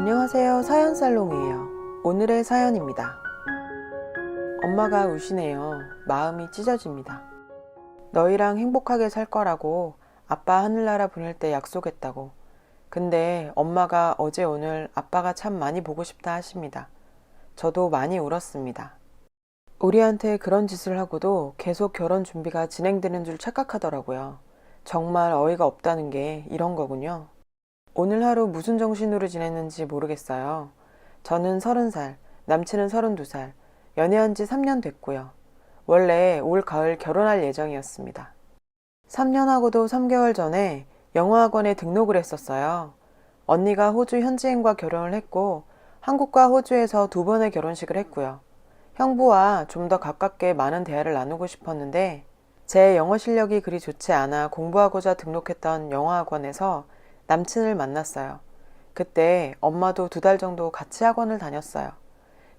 안녕하세요. 사연살롱이에요. 오늘의 사연입니다. 엄마가 우시네요. 마음이 찢어집니다. 너희랑 행복하게 살 거라고 아빠 하늘나라 보낼 때 약속했다고. 근데 엄마가 어제 오늘 아빠가 참 많이 보고 싶다 하십니다. 저도 많이 울었습니다. 우리한테 그런 짓을 하고도 계속 결혼 준비가 진행되는 줄 착각하더라고요. 정말 어이가 없다는 게 이런 거군요. 오늘 하루 무슨 정신으로 지냈는지 모르겠어요. 저는 30살, 남친은 32살, 연애한 지 3년 됐고요. 원래 올 가을 결혼할 예정이었습니다. 3년 하고도 3개월 전에 영어학원에 등록을 했었어요. 언니가 호주 현지인과 결혼을 했고 한국과 호주에서 2번의 결혼식을 했고요. 형부와 좀 더 가깝게 많은 대화를 나누고 싶었는데 제 영어 실력이 그리 좋지 않아 공부하고자 등록했던 영어학원에서 남친을 만났어요. 그때 엄마도 2달 정도 같이 학원을 다녔어요.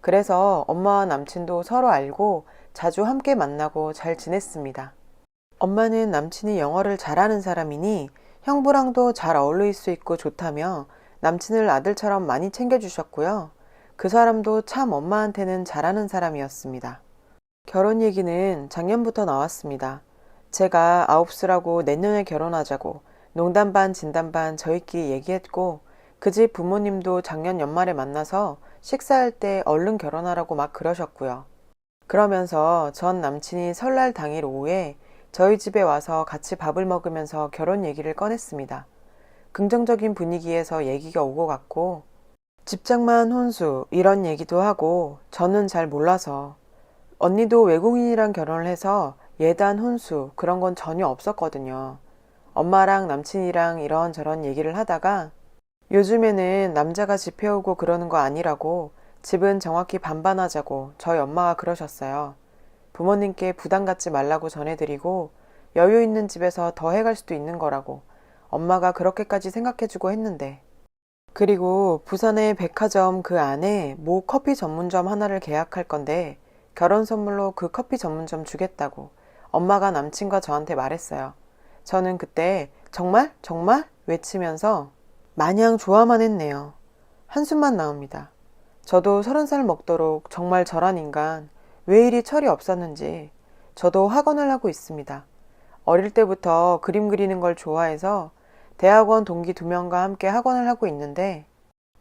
그래서 엄마와 남친도 서로 알고 자주 함께 만나고 잘 지냈습니다. 엄마는 남친이 영어를 잘하는 사람이니 형부랑도 잘 어울릴 수 있고 좋다며 남친을 아들처럼 많이 챙겨주셨고요. 그 사람도 참 엄마한테는 잘하는 사람이었습니다. 결혼 얘기는 작년부터 나왔습니다. 제가 9수라고 내년에 결혼하자고 농담 반 진담 반 저희끼리 얘기했고 그 집 부모님도 작년 연말에 만나서 식사할 때 얼른 결혼하라고 막 그러셨고요. 그러면서 전 남친이 설날 당일 오후에 저희 집에 와서 같이 밥을 먹으면서 결혼 얘기를 꺼냈습니다. 긍정적인 분위기에서 얘기가 오고 갔고 집장만 혼수 이런 얘기도 하고 저는 잘 몰라서 언니도 외국인이랑 결혼을 해서 예단 혼수 그런 건 전혀 없었거든요. 엄마랑 남친이랑 이런저런 얘기를 하다가 요즘에는 남자가 집 해오고 그러는 거 아니라고 집은 정확히 반반하자고 저희 엄마가 그러셨어요. 부모님께 부담 갖지 말라고 전해드리고 여유 있는 집에서 더 해갈 수도 있는 거라고 엄마가 그렇게까지 생각해주고 했는데 그리고 부산의 백화점 그 안에 모 커피 전문점 하나를 계약할 건데 결혼 선물로 그 커피 전문점 주겠다고 엄마가 남친과 저한테 말했어요. 저는 그때 정말? 정말? 외치면서 마냥 좋아만 했네요. 한숨만 나옵니다. 저도 30살 먹도록 정말 저란 인간 왜 이리 철이 없었는지 저도 학원을 하고 있습니다. 어릴 때부터 그림 그리는 걸 좋아해서 대학원 동기 2명과 함께 학원을 하고 있는데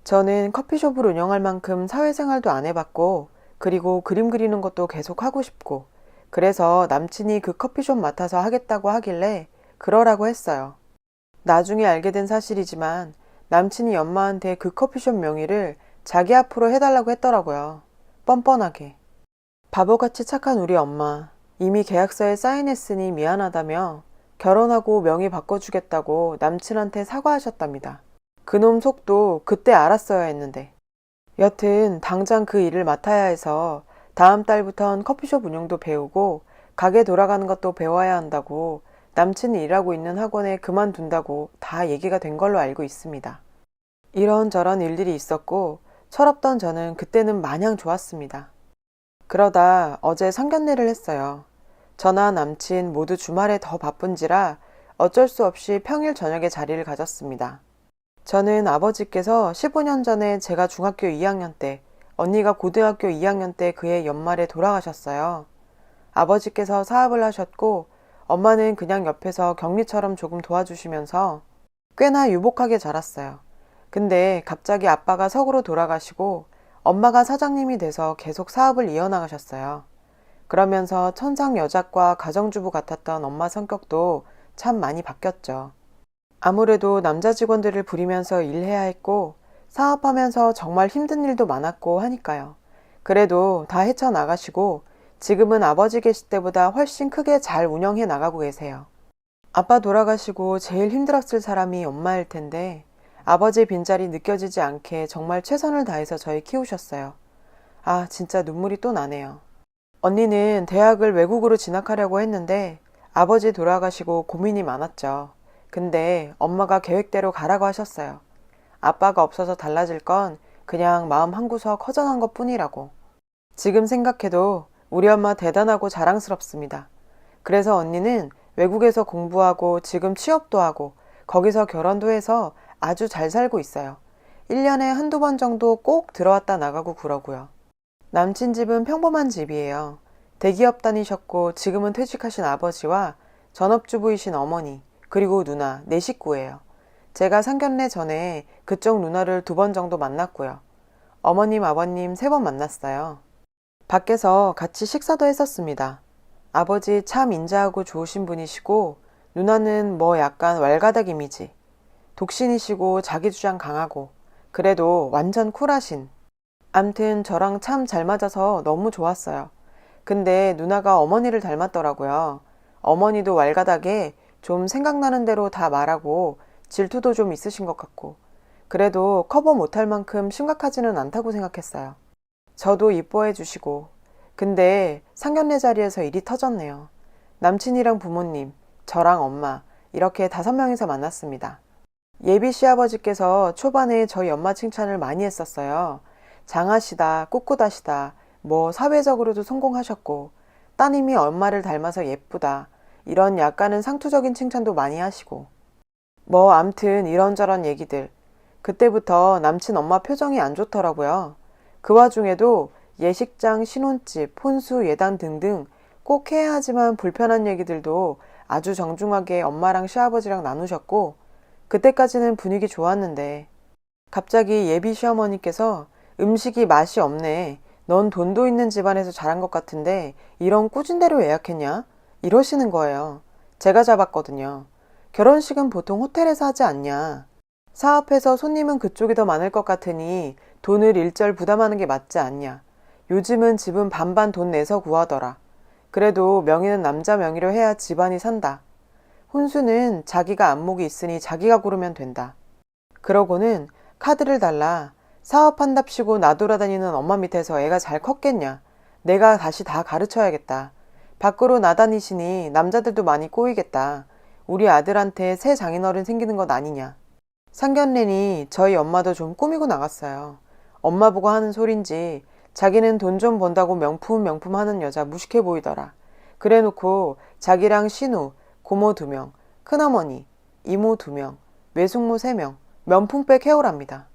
저는 커피숍을 운영할 만큼 사회생활도 안 해봤고 그리고 그림 그리는 것도 계속 하고 싶고 그래서 남친이 그 커피숍 맡아서 하겠다고 하길래 그러라고 했어요. 나중에 알게 된 사실이지만 남친이 엄마한테 그 커피숍 명의를 자기 앞으로 해달라고 했더라고요. 뻔뻔하게. 바보같이 착한 우리 엄마. 이미 계약서에 사인했으니 미안하다며 결혼하고 명의 바꿔주겠다고 남친한테 사과하셨답니다. 그놈 속도 그때 알았어야 했는데. 여튼 당장 그 일을 맡아야 해서 다음 달부턴 커피숍 운영도 배우고 가게 돌아가는 것도 배워야 한다고 남친이 일하고 있는 학원에 그만둔다고 다 얘기가 된 걸로 알고 있습니다. 이런저런 일들이 있었고 철없던 저는 그때는 마냥 좋았습니다. 그러다 어제 상견례를 했어요. 저나 남친 모두 주말에 더 바쁜지라 어쩔 수 없이 평일 저녁에 자리를 가졌습니다. 저는 아버지께서 15년 전에 제가 중학교 2학년 때, 언니가 고등학교 2학년 때 그해 연말에 돌아가셨어요. 아버지께서 사업을 하셨고 엄마는 그냥 옆에서 격리처럼 조금 도와주시면서 꽤나 유복하게 자랐어요. 근데 갑자기 아빠가 석으로 돌아가시고 엄마가 사장님이 돼서 계속 사업을 이어나가셨어요. 그러면서 천상 여작과 가정주부 같았던 엄마 성격도 참 많이 바뀌었죠. 아무래도 남자 직원들을 부리면서 일해야 했고 사업하면서 정말 힘든 일도 많았고 하니까요. 그래도 다 헤쳐나가시고 지금은 아버지 계실 때보다 훨씬 크게 잘 운영해 나가고 계세요. 아빠 돌아가시고 제일 힘들었을 사람이 엄마일 텐데 아버지의 빈자리 느껴지지 않게 정말 최선을 다해서 저희 키우셨어요. 아, 진짜 눈물이 또 나네요. 언니는 대학을 외국으로 진학하려고 했는데 아버지 돌아가시고 고민이 많았죠. 근데 엄마가 계획대로 가라고 하셨어요. 아빠가 없어서 달라질 건 그냥 마음 한구석 허전한 것 뿐이라고. 지금 생각해도 우리 엄마 대단하고 자랑스럽습니다. 그래서 언니는 외국에서 공부하고 지금 취업도 하고 거기서 결혼도 해서 아주 잘 살고 있어요. 1년에 한두 번 정도 꼭 들어왔다 나가고 그러고요. 남친 집은 평범한 집이에요. 대기업 다니셨고 지금은 퇴직하신 아버지와 전업주부이신 어머니, 그리고 누나, 네 식구예요. 제가 상견례 전에 그쪽 누나를 2번 정도 만났고요. 어머님, 아버님 3번 만났어요. 밖에서 같이 식사도 했었습니다. 아버지 참 인자하고 좋으신 분이시고 누나는 뭐 약간 왈가닥 이미지. 독신이시고 자기 주장 강하고 그래도 완전 쿨하신. 암튼 저랑 참 잘 맞아서 너무 좋았어요. 근데 누나가 어머니를 닮았더라고요. 어머니도 왈가닥에 좀 생각나는 대로 다 말하고 질투도 좀 있으신 것 같고 그래도 커버 못할 만큼 심각하지는 않다고 생각했어요. 저도 이뻐해 주시고 근데 상견례 자리에서 일이 터졌네요. 남친이랑 부모님, 저랑 엄마 이렇게 5명이서 만났습니다. 예비 시아버지께서 초반에 저희 엄마 칭찬을 많이 했었어요. 장하시다, 꿋꿋하시다, 뭐 사회적으로도 성공하셨고 따님이 엄마를 닮아서 예쁘다 이런 약간은 상투적인 칭찬도 많이 하시고 뭐 암튼 이런저런 얘기들. 그때부터 남친 엄마 표정이 안 좋더라고요. 그 와중에도 예식장, 신혼집, 혼수, 예단 등등 꼭 해야 하지만 불편한 얘기들도 아주 정중하게 엄마랑 시아버지랑 나누셨고 그때까지는 분위기 좋았는데 갑자기 예비 시어머니께서 음식이 맛이 없네. 넌 돈도 있는 집안에서 자란 것 같은데 이런 꾸진 대로 예약했냐? 이러시는 거예요. 제가 잡았거든요. 결혼식은 보통 호텔에서 하지 않냐. 사업해서 손님은 그쪽이 더 많을 것 같으니 돈을 일절 부담하는 게 맞지 않냐. 요즘은 집은 반반 돈 내서 구하더라. 그래도 명의는 남자 명의로 해야 집안이 산다. 혼수는 자기가 안목이 있으니 자기가 고르면 된다. 그러고는 카드를 달라. 사업한답시고 나돌아다니는 엄마 밑에서 애가 잘 컸겠냐. 내가 다시 다 가르쳐야겠다. 밖으로 나다니시니 남자들도 많이 꼬이겠다. 우리 아들한테 새 장인어른 생기는 것 아니냐. 상견례니 저희 엄마도 좀 꾸미고 나갔어요. 엄마 보고 하는 소린지 자기는 돈 좀 번다고 명품 하는 여자 무식해 보이더라. 그래놓고 자기랑 신우, 고모 2명, 큰어머니, 이모 2명, 외숙모 3명, 명품백 해오랍니다.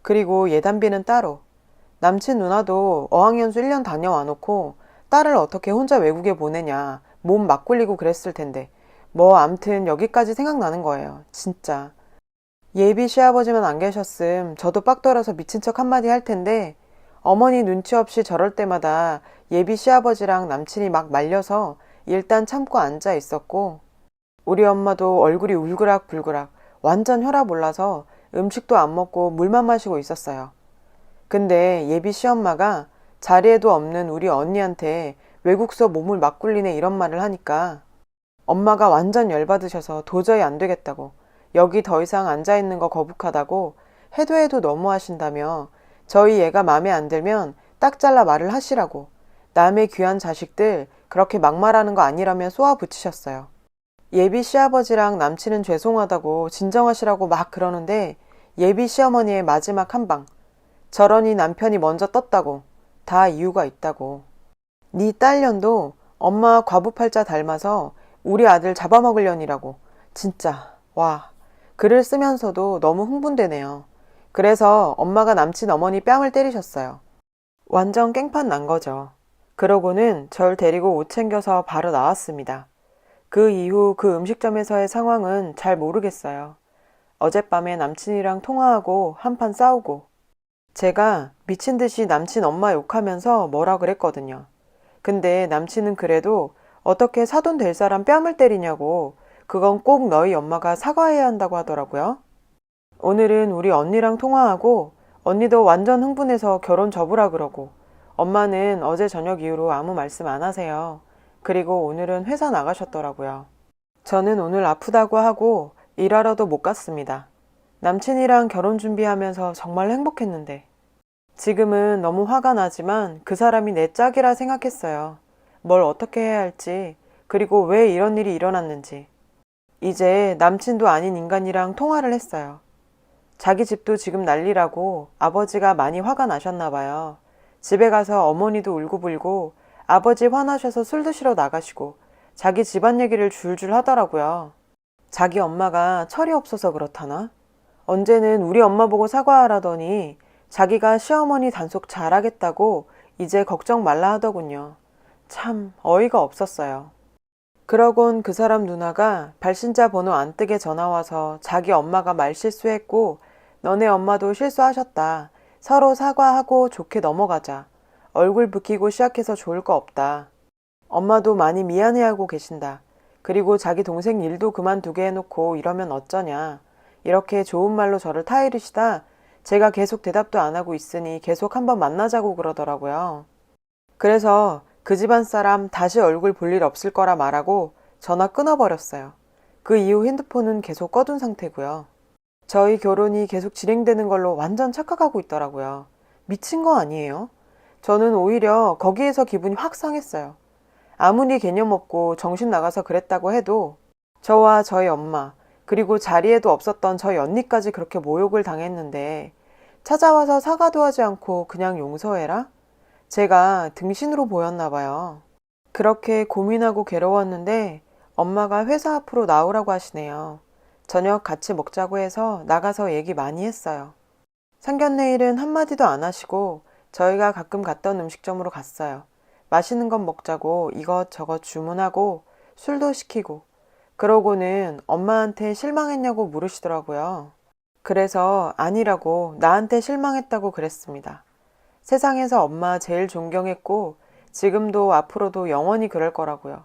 그리고 예단비는 따로. 남친 누나도 어학연수 1년 다녀와 놓고 딸을 어떻게 혼자 외국에 보내냐. 몸 막 굴리고 그랬을 텐데. 뭐 암튼 여기까지 생각나는 거예요. 진짜. 예비 시아버지만 안 계셨음 저도 빡 돌아서 미친 척 한마디 할 텐데 어머니 눈치 없이 저럴 때마다 예비 시아버지랑 남친이 막 말려서 일단 참고 앉아 있었고 우리 엄마도 얼굴이 울그락불그락 완전 혈압 올라서 음식도 안 먹고 물만 마시고 있었어요. 근데 예비 시엄마가 자리에도 없는 우리 언니한테 외국서 몸을 막 굴리네 이런 말을 하니까 엄마가 완전 열받으셔서 도저히 안 되겠다고 여기 더 이상 앉아있는 거 거북하다고 해도 너무 하신다며 저희 애가 맘에 안 들면 딱 잘라 말을 하시라고 남의 귀한 자식들 그렇게 막말하는 거 아니라며 쏘아 붙이셨어요. 예비 시아버지랑 남친은 죄송하다고 진정하시라고 막 그러는데 예비 시어머니의 마지막 한방 저러니 남편이 먼저 떴다고 다 이유가 있다고 네 딸년도 엄마 과부팔자 닮아서 우리 아들 잡아먹으려니라고 진짜 와 글을 쓰면서도 너무 흥분되네요. 그래서 엄마가 남친 어머니 뺨을 때리셨어요. 완전 깽판 난 거죠. 그러고는 절 데리고 옷 챙겨서 바로 나왔습니다. 그 이후 그 음식점에서의 상황은 잘 모르겠어요. 어젯밤에 남친이랑 통화하고 한판 싸우고 제가 미친 듯이 남친 엄마 욕하면서 뭐라 그랬거든요. 근데 남친은 그래도 어떻게 사돈 될 사람 뺨을 때리냐고 그건 꼭 너희 엄마가 사과해야 한다고 하더라고요. 오늘은 우리 언니랑 통화하고 언니도 완전 흥분해서 결혼 접으라 그러고 엄마는 어제 저녁 이후로 아무 말씀 안 하세요. 그리고 오늘은 회사 나가셨더라고요. 저는 오늘 아프다고 하고 일하러도 못 갔습니다. 남친이랑 결혼 준비하면서 정말 행복했는데 지금은 너무 화가 나지만 그 사람이 내 짝이라 생각했어요. 뭘 어떻게 해야 할지 그리고 왜 이런 일이 일어났는지 이제 남친도 아닌 인간이랑 통화를 했어요. 자기 집도 지금 난리라고 아버지가 많이 화가 나셨나 봐요. 집에 가서 어머니도 울고불고 아버지 화나셔서 술 드시러 나가시고 자기 집안 얘기를 줄줄 하더라고요. 자기 엄마가 철이 없어서 그렇다나? 언제는 우리 엄마 보고 사과하라더니 자기가 시어머니 단속 잘하겠다고 이제 걱정 말라 하더군요. 참 어이가 없었어요. 그러곤 그 사람 누나가 발신자 번호 안 뜨게 전화와서 자기 엄마가 말실수했고 너네 엄마도 실수하셨다. 서로 사과하고 좋게 넘어가자. 얼굴 붉히고 시작해서 좋을 거 없다. 엄마도 많이 미안해하고 계신다. 그리고 자기 동생 일도 그만두게 해놓고 이러면 어쩌냐. 이렇게 좋은 말로 저를 타이르시다 제가 계속 대답도 안 하고 있으니 계속 한번 만나자고 그러더라고요. 그래서 그 집안 사람 다시 얼굴 볼 일 없을 거라 말하고 전화 끊어버렸어요. 그 이후 핸드폰은 계속 꺼둔 상태고요. 저희 결혼이 계속 진행되는 걸로 완전 착각하고 있더라고요. 미친 거 아니에요? 저는 오히려 거기에서 기분이 확 상했어요. 아무리 개념 없고 정신 나가서 그랬다고 해도 저와 저희 엄마 그리고 자리에도 없었던 저희 언니까지 그렇게 모욕을 당했는데 찾아와서 사과도 하지 않고 그냥 용서해라? 제가 등신으로 보였나 봐요. 그렇게 고민하고 괴로웠는데 엄마가 회사 앞으로 나오라고 하시네요. 저녁 같이 먹자고 해서 나가서 얘기 많이 했어요. 상견례일은 한마디도 안 하시고 저희가 가끔 갔던 음식점으로 갔어요. 맛있는 것 먹자고 이것저것 주문하고 술도 시키고 그러고는 엄마한테 실망했냐고 물으시더라고요. 그래서 아니라고 나한테 실망했다고 그랬습니다. 세상에서 엄마 제일 존경했고 지금도 앞으로도 영원히 그럴 거라고요.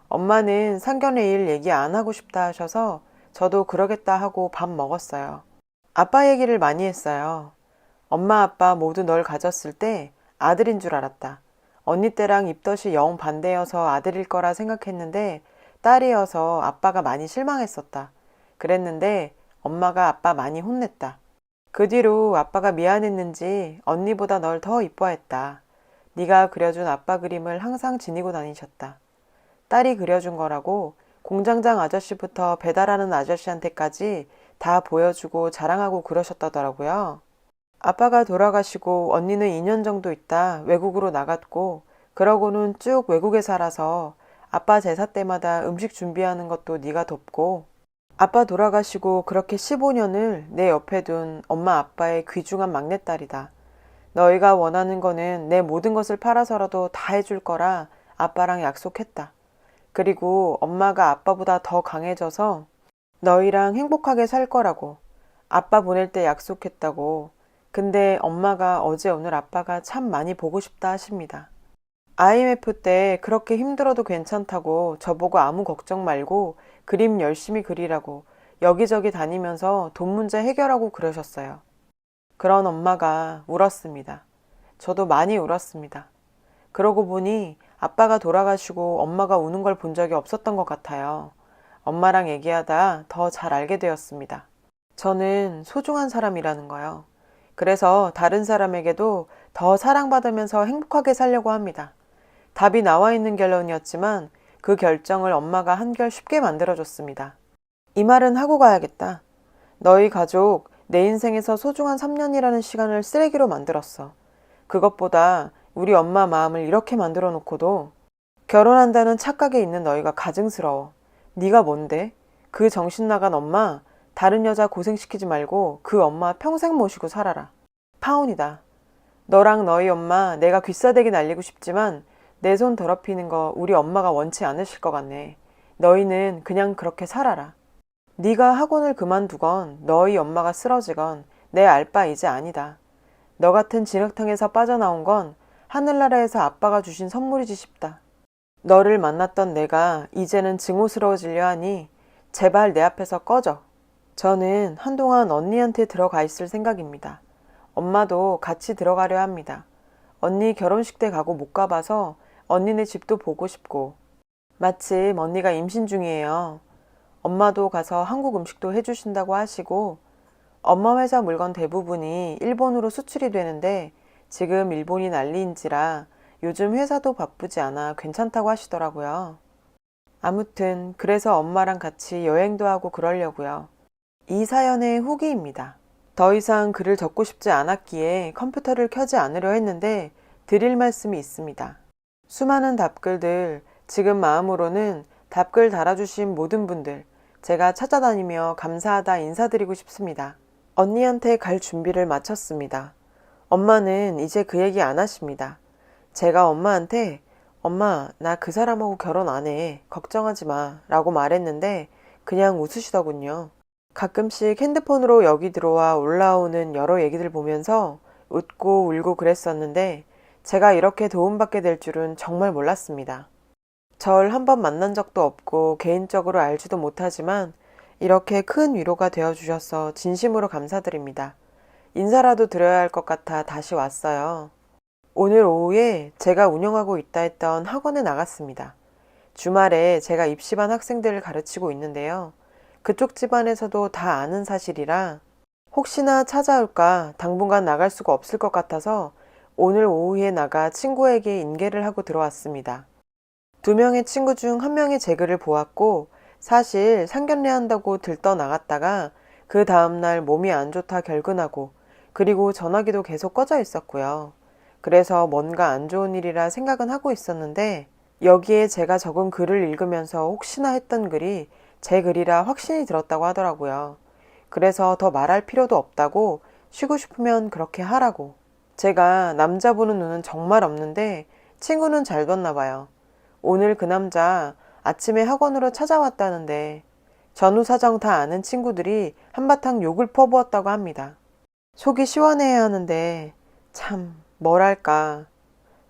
엄마는 상견례일 얘기 안 하고 싶다 하셔서 저도 그러겠다 하고 밥 먹었어요. 아빠 얘기를 많이 했어요. 엄마 아빠 모두 널 가졌을 때 아들인 줄 알았다. 언니 때랑 입덧이 영 반대여서 아들일 거라 생각했는데 딸이어서 아빠가 많이 실망했었다. 그랬는데 엄마가 아빠 많이 혼냈다. 그 뒤로 아빠가 미안했는지 언니보다 널 더 이뻐했다. 네가 그려준 아빠 그림을 항상 지니고 다니셨다. 딸이 그려준 거라고 공장장 아저씨부터 배달하는 아저씨한테까지 다 보여주고 자랑하고 그러셨다더라고요. 아빠가 돌아가시고 언니는 2년 정도 있다 외국으로 나갔고 그러고는 쭉 외국에 살아서 아빠 제사 때마다 음식 준비하는 것도 네가 돕고 아빠 돌아가시고 그렇게 15년을 내 옆에 둔 엄마 아빠의 귀중한 막내딸이다. 너희가 원하는 거는 내 모든 것을 팔아서라도 다 해줄 거라 아빠랑 약속했다. 그리고 엄마가 아빠보다 더 강해져서 너희랑 행복하게 살 거라고 아빠 보낼 때 약속했다고. 근데 엄마가 어제 오늘 아빠가 참 많이 보고 싶다 하십니다. IMF 때 그렇게 힘들어도 괜찮다고 저보고 아무 걱정 말고 그림 열심히 그리라고 여기저기 다니면서 돈 문제 해결하고 그러셨어요. 그런 엄마가 울었습니다. 저도 많이 울었습니다. 그러고 보니 아빠가 돌아가시고 엄마가 우는 걸 본 적이 없었던 것 같아요. 엄마랑 얘기하다 더 잘 알게 되었습니다. 저는 소중한 사람이라는 거요. 그래서 다른 사람에게도 더 사랑받으면서 행복하게 살려고 합니다. 답이 나와 있는 결론이었지만 그 결정을 엄마가 한결 쉽게 만들어줬습니다. 이 말은 하고 가야겠다. 너희 가족 내 인생에서 소중한 3년이라는 시간을 쓰레기로 만들었어. 그것보다 우리 엄마 마음을 이렇게 만들어 놓고도 결혼한다는 착각에 있는 너희가 가증스러워. 네가 뭔데? 그 정신 나간 엄마 다른 여자 고생시키지 말고 그 엄마 평생 모시고 살아라. 파혼이다. 너랑 너희 엄마 내가 귀싸대기 날리고 싶지만 내 손 더럽히는 거 우리 엄마가 원치 않으실 것 같네. 너희는 그냥 그렇게 살아라. 네가 학원을 그만두건 너희 엄마가 쓰러지건 내 알 바 이제 아니다. 너 같은 진흙탕에서 빠져나온 건 하늘나라에서 아빠가 주신 선물이지 싶다. 너를 만났던 내가 이제는 증오스러워지려 하니 제발 내 앞에서 꺼져. 저는 한동안 언니한테 들어가 있을 생각입니다. 엄마도 같이 들어가려 합니다. 언니 결혼식 때 가고 못 가봐서 언니네 집도 보고 싶고 마침 언니가 임신 중이에요. 엄마도 가서 한국 음식도 해주신다고 하시고 엄마 회사 물건 대부분이 일본으로 수출이 되는데 지금 일본이 난리인지라 요즘 회사도 바쁘지 않아 괜찮다고 하시더라고요. 아무튼 그래서 엄마랑 같이 여행도 하고 그러려고요. 이 사연의 후기입니다. 더 이상 글을 적고 싶지 않았기에 컴퓨터를 켜지 않으려 했는데 드릴 말씀이 있습니다. 수많은 답글들, 지금 마음으로는 답글 달아주신 모든 분들 제가 찾아다니며 감사하다 인사드리고 싶습니다. 언니한테 갈 준비를 마쳤습니다. 엄마는 이제 그 얘기 안 하십니다. 제가 엄마한테 엄마, 나 그 사람하고 결혼 안 해. 걱정하지 마. 라고 말했는데 그냥 웃으시더군요. 가끔씩 핸드폰으로 여기 들어와 올라오는 여러 얘기들 보면서 웃고 울고 그랬었는데 제가 이렇게 도움받게 될 줄은 정말 몰랐습니다. 절 한 번 만난 적도 없고 개인적으로 알지도 못하지만 이렇게 큰 위로가 되어 주셔서 진심으로 감사드립니다. 인사라도 드려야 할 것 같아 다시 왔어요. 오늘 오후에 제가 운영하고 있다 했던 학원에 나갔습니다. 주말에 제가 입시반 학생들을 가르치고 있는데요. 그쪽 집안에서도 다 아는 사실이라 혹시나 찾아올까 당분간 나갈 수가 없을 것 같아서 오늘 오후에 나가 친구에게 인계를 하고 들어왔습니다. 2명의 친구 중 1명이 제 글을 보았고 사실 상견례 한다고 들떠 나갔다가 그 다음날 몸이 안 좋다 결근하고 그리고 전화기도 계속 꺼져 있었고요. 그래서 뭔가 안 좋은 일이라 생각은 하고 있었는데 여기에 제가 적은 글을 읽으면서 혹시나 했던 글이 제 글이라 확신이 들었다고 하더라고요. 그래서 더 말할 필요도 없다고 쉬고 싶으면 그렇게 하라고. 제가 남자 보는 눈은 정말 없는데 친구는 잘 뒀나 봐요. 오늘 그 남자 아침에 학원으로 찾아왔다는데 전후 사정 다 아는 친구들이 한바탕 욕을 퍼부었다고 합니다. 속이 시원해야 하는데 참 뭐랄까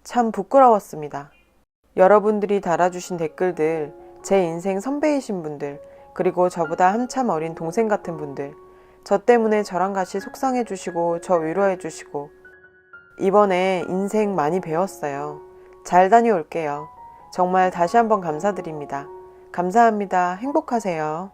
참 부끄러웠습니다. 여러분들이 달아주신 댓글들, 제 인생 선배이신 분들, 그리고 저보다 한참 어린 동생 같은 분들, 저 때문에 저랑 같이 속상해 주시고 저 위로해 주시고 이번에 인생 많이 배웠어요. 잘 다녀올게요. 정말 다시 한번 감사드립니다. 감사합니다. 행복하세요.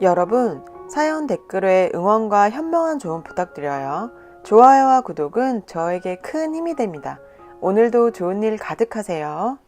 여러분, 사연 댓글에 응원과 현명한 조언 부탁드려요. 좋아요와 구독은 저에게 큰 힘이 됩니다. 오늘도 좋은 일 가득하세요.